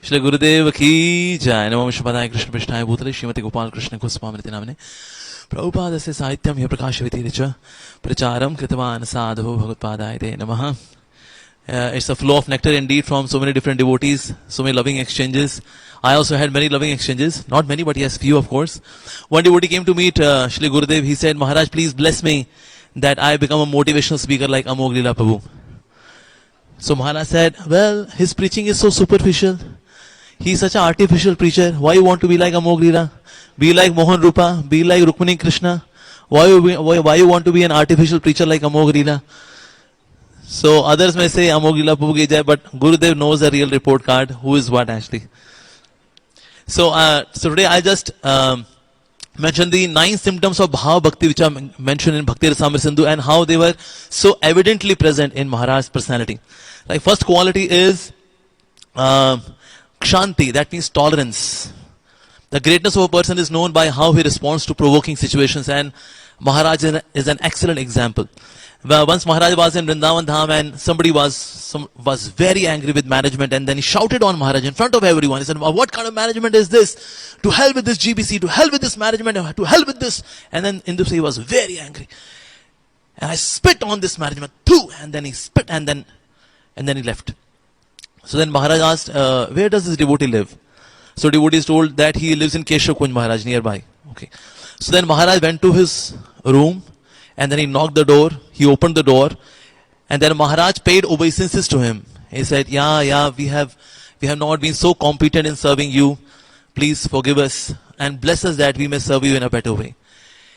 श्री गुरुदेव की जय। नमो विष्णुपदाय कृष्ण पृष्ठाय भूतले श्रीमती गोपाल कृष्ण गोस्वामी नामने प्रभुपादस्य साहित्यं ह्य प्रकाशयति च प्रचारं कृतवान् साधु भगवत्पादाय ते नमः. It's a flow of nectar indeed from so many different devotees, so many loving exchanges. I also had many loving exchanges, not many but yes few of course. One devotee came to meet Shri Gurudev. He said, Maharaj, please bless me that I become a motivational speaker like Amog Leela Prabhu. So Maharaj said, well, his preaching is so superficial. He is such an artificial preacher. Why you want to be like Amog Leela? Be like Mohan Rupa, be like Rukmini Krishna. Why you want to be an artificial preacher like Amog Leela? So others may say Amog Leela Prabhu ki jai, but Gurudev knows the real report card, who is what actually. So today I just mentioned the 9 symptoms of Bhava Bhakti which are mentioned in Bhakti Rasamrita Sindhu and how they were so evidently present in Maharaj's personality. Like first quality is Kshanti, that means tolerance. The greatness of a person is known by how he responds to provoking situations, and Maharaj is an excellent example. Once Maharaj was in Vrindavan Dham and somebody was very angry with management, and then he shouted on Maharaj in front of everyone. He said, what kind of management is this? To hell with this GBC, to hell with this management, to hell with this. And then Indus, he was very angry. And I spit on this management too. And then he spit and then he left. So then Maharaj asked, where does this devotee live? So devotee is told that he lives in Keshav Kunj Maharaj nearby. Okay. So then Maharaj went to his room and then he knocked the door. He opened the door and then Maharaj paid obeisances to him. He said, yeah, we have not been so competent in serving you. Please forgive us and bless us that we may serve you in a better way.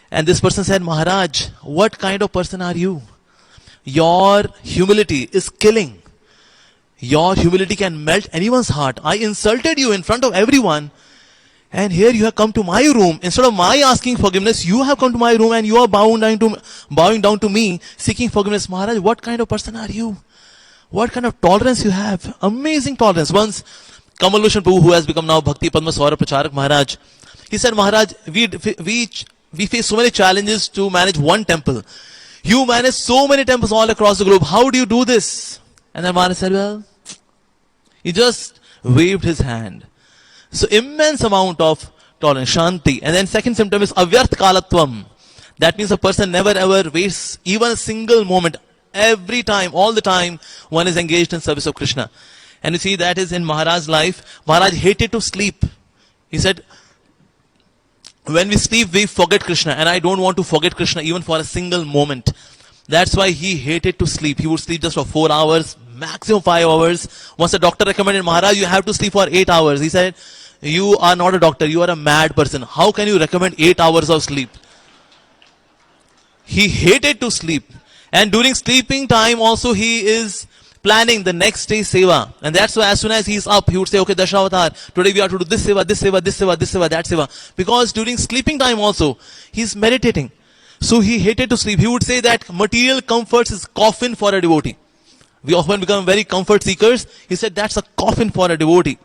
And this person said, Maharaj, what kind of person are you? Your humility is killing. Your humility can melt anyone's heart. I insulted you in front of everyone. And here you have come to my room. Instead of my asking forgiveness, you have come to my room and you are bowing down to me, seeking forgiveness. Maharaj, what kind of person are you? What kind of tolerance you have? Amazing tolerance. Once, Kamal Loshan Prabhu, who has become now Bhakti Padma Saurabh Pracharak Maharaj, he said, Maharaj, we face so many challenges to manage one temple. You manage so many temples all across the globe. How do you do this? And then Maharaj said, well, he just waved his hand. So immense amount of tolerance, Shanti. And then second symptom is Avyarth Kalatvam. That means a person never ever wastes even a single moment. Every time, all the time, one is engaged in service of Krishna. And you see that is in Maharaj's life. Maharaj hated to sleep. He said, when we sleep, we forget Krishna. And I don't want to forget Krishna even for a single moment. That's why he hated to sleep. He would sleep just for 4 hours, maximum 5 hours. Once the doctor recommended, Maharaj, you have to sleep for 8 hours. He said, you are not a doctor, you are a mad person. How can you recommend 8 hours of sleep? He hated to sleep. And during sleeping time also he is planning the next day's seva. And that's why as soon as he's up, he would say, okay, Dasharavatar, today we have to do this seva, this seva, this seva, this seva, that seva. Because during sleeping time also, he's meditating. So he hated to sleep. He would say that material comforts is coffin for a devotee. We often become very comfort seekers. He said that's a coffin for a devotee.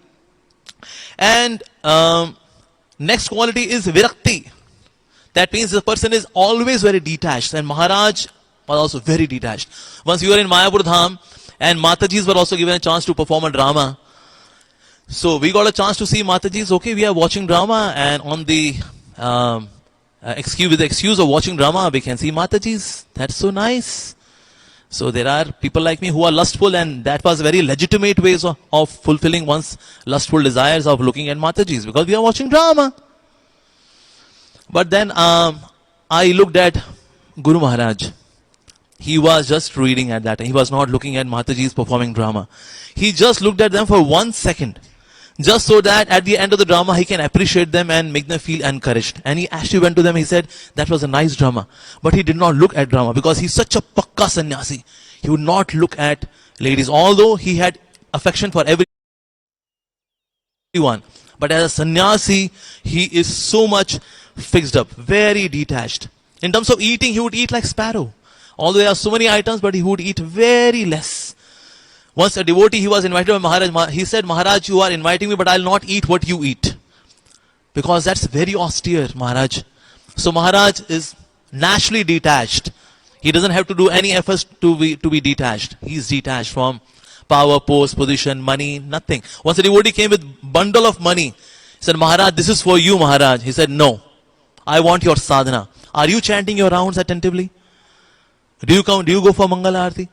And next quality is virakti. That means the person is always very detached. And Maharaj was also very detached. Once we were in Mayapur Dham and Matajis were also given a chance to perform a drama. So we got a chance to see Matajis. Okay, we are watching drama and on the with the excuse of watching drama, we can see Matajis. That's so nice. So there are people like me who are lustful, and that was very legitimate ways of fulfilling one's lustful desires of looking at Matajis because we are watching drama. But then I looked at Guru Maharaj. He was just reading at that time. He was not looking at Matajis performing drama. He just looked at them for 1 second. Just so that at the end of the drama, he can appreciate them and make them feel encouraged. And he actually went to them, he said, that was a nice drama. But he did not look at drama because he's such a pakka sannyasi. He would not look at ladies, although he had affection for everyone. But as a sannyasi, he is so much fixed up, very detached. In terms of eating, he would eat like sparrow. Although there are so many items, but he would eat very less. Once a devotee, he was invited by Maharaj. He said, Maharaj, you are inviting me, but I'll not eat what you eat. Because that's very austere, Maharaj. So Maharaj is naturally detached. He doesn't have to do any efforts to be detached. He is detached from power, post, position, money, nothing. Once a devotee came with bundle of money. He said, Maharaj, this is for you, Maharaj. He said, no, I want your sadhana. Are you chanting your rounds attentively? Do you go for Mangal Aarti?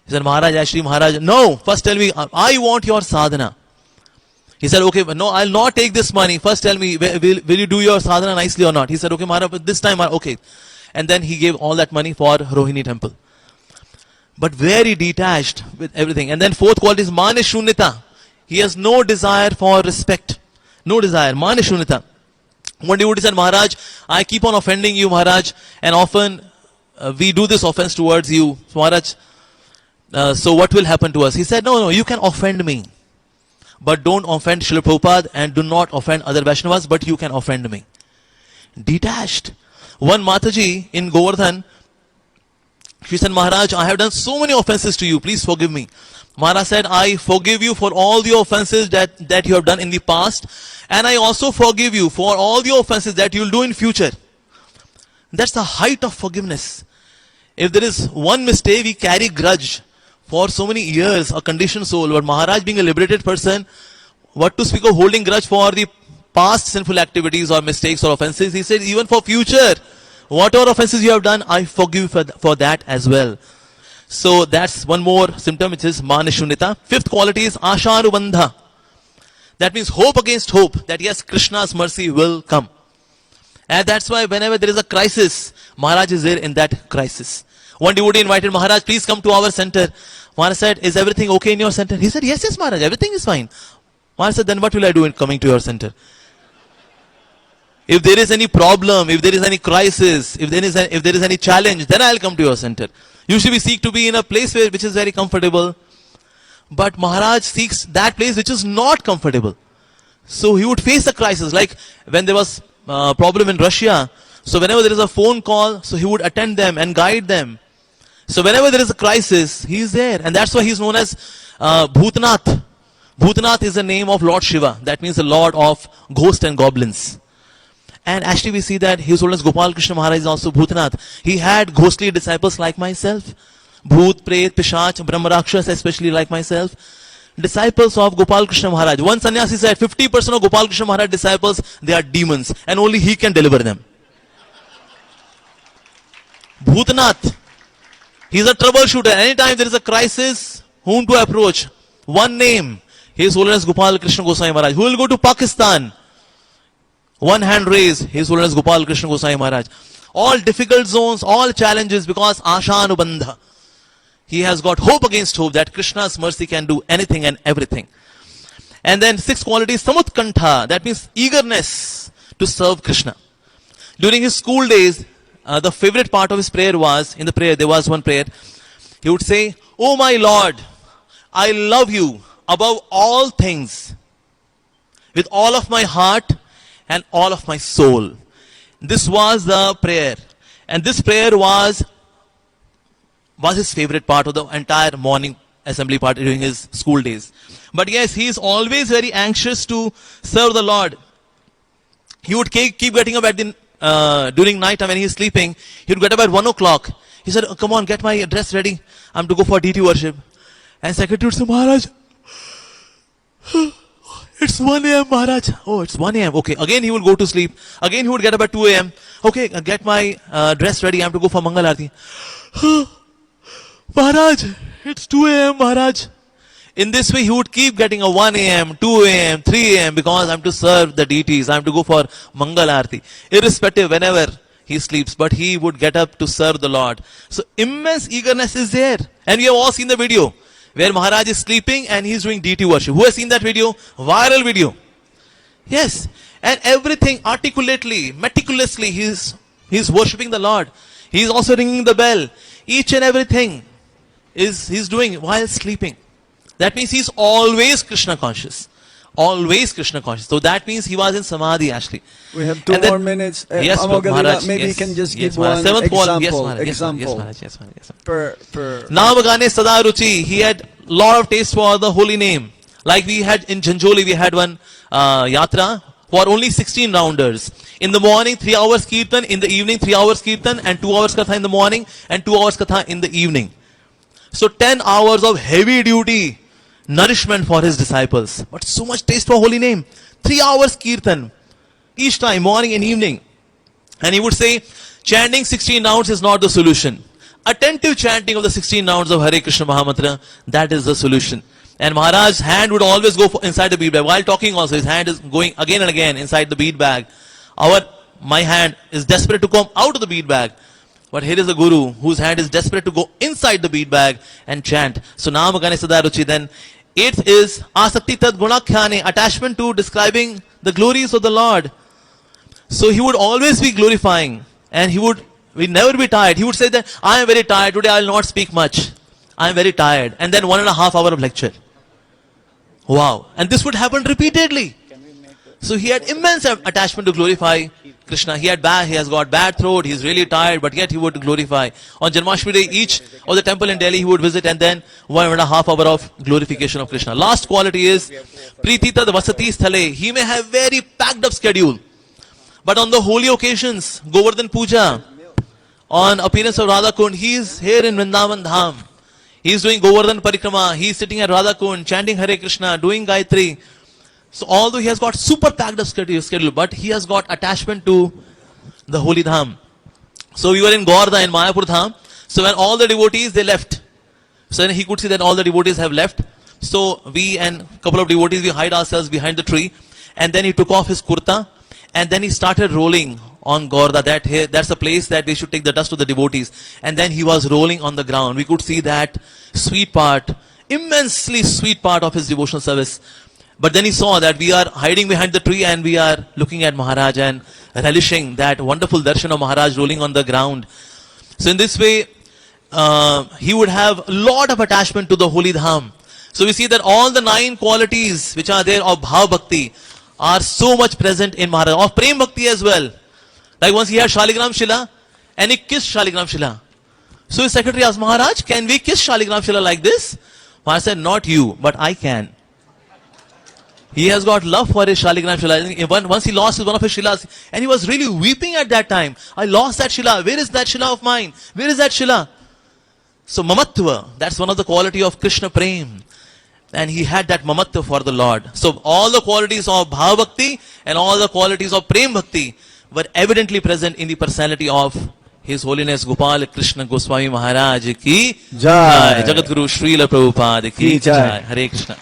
He said, Maharaj, actually, Maharaj, no, first tell me, I want your sadhana. He said, okay, but no, I'll not take this money. First tell me, will you do your sadhana nicely or not? He said, okay, Maharaj, but this time, okay. And then he gave all that money for Rohini temple. But very detached with everything. And then fourth quality is Mane Shunyata. He has no desire for respect. No desire. Mane Shunyata. One devotee said, Maharaj, I keep on offending you, Maharaj, and often we do this offense towards you, Maharaj. So what will happen to us? He said, no, you can offend me. But don't offend Srila Prabhupada and do not offend other Vaishnavas, but you can offend me. Detached. One Mataji in Govardhan, she said, Maharaj, I have done so many offenses to you, please forgive me. Maharaj said, I forgive you for all the offenses that you have done in the past, and I also forgive you for all the offenses that you will do in future. That's the height of forgiveness. If there is one mistake, we carry grudge for so many years, a conditioned soul. But Maharaj, being a liberated person, what to speak of holding grudge for the past sinful activities or mistakes or offenses? He said, even for future, whatever offenses you have done, I forgive you for that as well. So that's one more symptom, which is Mane Shunyata. Fifth quality is Ashanubandha. That means hope against hope, that yes, Krishna's mercy will come. And that's why whenever there is a crisis, Maharaj is there in that crisis. One devotee invited Maharaj, please come to our center. Maharaj said, is everything okay in your center? He said, yes, Maharaj, everything is fine. Maharaj said, then what will I do in coming to your center? If there is any problem, if there is any crisis, if there is any challenge, then I'll come to your center. Usually we seek to be in a place which is very comfortable. But Maharaj seeks that place which is not comfortable. So he would face a crisis. Like when there was a problem in Russia, so whenever there is a phone call, so he would attend them and guide them. So whenever there is a crisis, he is there. And that's why he is known as Bhutnath. Bhutnath is the name of Lord Shiva. That means the Lord of ghosts and goblins. And actually we see that he was known as Gopal Krishna Maharaj is also Bhutnath. He had ghostly disciples like myself. Bhoot, Pret, Pishach, Brahmarakshas, especially like myself. Disciples of Gopal Krishna Maharaj. One sannyasi said 50% of Gopal Krishna Maharaj disciples, they are demons. And only he can deliver them. Bhutnath. He is a troubleshooter. Anytime there is a crisis, whom to approach? One name. His Holiness Gopal Krishna Goswami Maharaj. Who will go to Pakistan? One hand raised. His Holiness Gopal Krishna Goswami Maharaj. All difficult zones, all challenges, because Ashanubandha. He has got hope against hope that Krishna's mercy can do anything and everything. And then sixth quality is Samutkantha. That means eagerness to serve Krishna. During his school days, the favorite part of his prayer was, in the prayer, there was one prayer. He would say, Oh my Lord, I love you above all things, with all of my heart and all of my soul. This was the prayer. And this prayer was his favorite part of the entire morning assembly part during his school days. But yes, he is always very anxious to serve the Lord. He would keep getting up during night time when he is sleeping. He would get up at 1 o'clock. He said, come on, get my dress ready. I'm to go for DT worship. And secretary would say, Maharaj, it's 1 a.m. Maharaj. Oh, it's 1 a.m. Okay. Again, he would go to sleep. Again, he would get up at 2 a.m. Okay, get my dress ready. I have to go for Mangal Aarti. Maharaj, it's 2 a.m. Maharaj. In this way, he would keep getting a 1 a.m., 2 a.m., 3 a.m. because I have to serve the deities. I have to go for Mangal Aarti. Irrespective, whenever he sleeps, but he would get up to serve the Lord. So immense eagerness is there. And we have all seen the video where Maharaj is sleeping and he is doing deity worship. Who has seen that video? Viral video. Yes. And everything articulately, meticulously, he is worshipping the Lord. He is also ringing the bell. Each and everything he's doing while sleeping. That means he's always Krishna conscious. Always Krishna conscious. So that means he was in Samadhi actually. We have two more minutes. Yes, Maharaj, maybe you can just give one example. Yes, Maharaj. Per Namagane Sada Ruchi. He had lot of taste for the holy name. Like we had in Janjoli, we had one yatra for only 16 rounders. In the morning, 3 hours kirtan. In the evening, 3 hours kirtan. And 2 hours katha in the morning. And 2 hours katha in the evening. So 10 hours of heavy duty nourishment for his disciples. But so much taste for holy name. 3 hours kirtan each time, morning and evening. And he would say, chanting 16 rounds is not the solution. Attentive chanting of the 16 rounds of Hare Krishna Mahamantra, that is the solution. And Maharaj's hand would always go inside the bead bag. While talking also, his hand is going again and again inside the bead bag. My hand is desperate to come out of the bead bag. But here is a guru whose hand is desperate to go inside the bead bag and chant. So Nama Gane Sada Ruchi. Then 8th is Asakti Tad Gunakhyane, attachment to describing the glories of the Lord. So he would always be glorifying, and he would never be tired. He would say that I am very tired today, I will not speak much. I am very tired. And then 1.5 hours of lecture. Wow. And this would happen repeatedly. So he had immense attachment to glorify Krishna. He has got bad throat, he is really tired, but yet he would glorify. On Janmashtami day, each of the temple in Delhi he would visit, and then 1.5 hours of glorification of Krishna. Last quality is Prititad Vasati Sthale. He may have very packed up schedule, but on the holy occasions, Govardhan Puja, on appearance of Radha Kund, he is here in Vrindavan Dham. He is doing Govardhan Parikrama, he is sitting at Radha Kund, chanting Hare Krishna, doing Gayatri. So although he has got super packed up schedule, but he has got attachment to the holy Dham. So we were in Gaurda in Mayapur Dham. So when all the devotees, they left. So then he could see that all the devotees have left. So we and a couple of devotees, we hide ourselves behind the tree. And then he took off his kurta. And then he started rolling on Gaurda. That's a place that they should take the dust of the devotees. And then he was rolling on the ground. We could see that sweet part, immensely sweet part of his devotional service. But then he saw that we are hiding behind the tree and we are looking at Maharaj and relishing that wonderful darshan of Maharaj rolling on the ground. So in this way, he would have a lot of attachment to the holy Dham. So we see that all the 9 qualities which are there of Bhav Bhakti are so much present in Maharaj. Of Prem Bhakti as well. Like once he had Shaligram Shila and he kissed Shaligram Shila. So his secretary asked, Maharaj, can we kiss Shaligram Shila like this? Maharaj said, not you, but I can. He has got love for his Shaligram Shila. Once he lost one of his Shilas, and he was really weeping at that time. I lost that Shila. Where is that Shila of mine? Where is that Shila? So Mamatva, that's one of the quality of Krishna Prem. And he had that Mamatva for the Lord. So all the qualities of Bhav Bhakti and all the qualities of Prem Bhakti were evidently present in the personality of His Holiness Gopal Krishna Goswami Maharaj ki Jai. Jagat Guru Srila Prabhupada ki Jai. Hare Krishna.